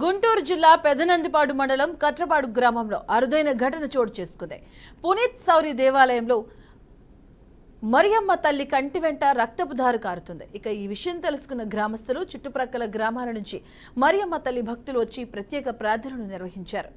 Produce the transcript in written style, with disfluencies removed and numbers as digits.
గుంటూరు జిల్లా పెదనందిపాడు మండలం కట్రపాడు గ్రామంలో అరుదైన ఘటన చోటు చేసుకుంది. పునీత్ సౌరి దేవాలయంలో మరియమ్మ తల్లి కంటి వెంట రక్తపు దారు కారుతుంది. ఇక ఈ విషయం తెలుసుకున్న గ్రామస్తులు చుట్టుప్రక్కల గ్రామాల నుంచి మరియమ్మ తల్లి భక్తులు వచ్చి ప్రత్యేక ప్రార్థనలు నిర్వహించారు.